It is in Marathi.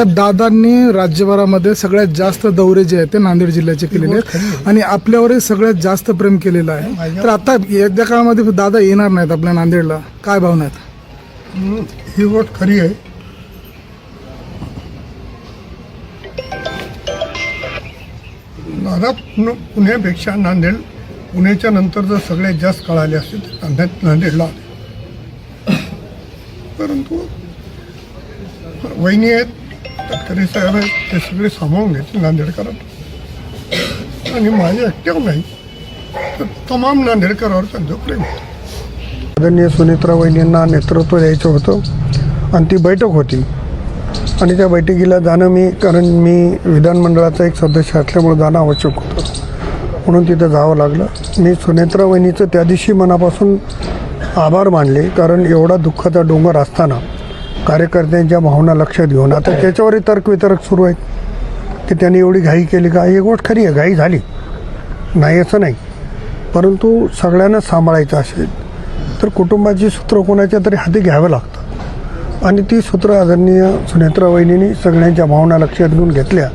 का दादांनी राज्यभरामध्ये सगळ्यात जास्त दौरे जे आहेत ते नांदेड जिल्ह्याचे केलेले आहेत आणि आपल्यावरही सगळ्यात जास्त प्रेम केलेलं आहे. तर आता येत्या काळामध्ये दादा येणार नाहीत आपल्या नांदेडला, काय भावना आहेत? ही गोष्ट खरी आहे. दादा पुण्यापेक्षा नांदेड, पुण्याच्या नंतर जर सगळ्यात जास्त काळ आले असते तर नांदेडला आले. परंतु वहिनी आहेत, तटकरे साहेब आहेत, ते सगळे सामावून घेतले नांदेडकरांना आणि माझ्या एकट्यावर नाही तर तमाम नांदेडकरांवर त्यांचं प्रेम होतं. आदरणीय सुनेत्रा वहिनींना नेतृत्व द्यायचं होतं आणि ती बैठक होती आणि त्या बैठकीला जाणं कारण मी विधानमंडळाचा एक सदस्य असल्यामुळे जाणं आवश्यक होतं, म्हणून तिथं जावं लागलं. मी सुनेत्रा वहिनीचं त्या दिवशी मनापासून आभार मानले, कारण एवढा दुःखाचा डोंगर असताना कार्यकर्त्यांच्या भावना लक्षात घेऊन आता त्याच्यावरही तर्कवितर्क सुरू आहेत की त्यांनी एवढी घाई केली का. ही गोष्ट खरी आहे, घाई झाली नाही असं नाही, परंतु सगळ्यांना सांभाळायचं असेल तर कुटुंबाची सूत्र कोणाच्या तरी हाती घ्यावं लागतं आणि ती सूत्र आदरणीय सुनेत्रा वहिनींनी सगळ्यांच्या भावना लक्षात घेऊन घेतल्या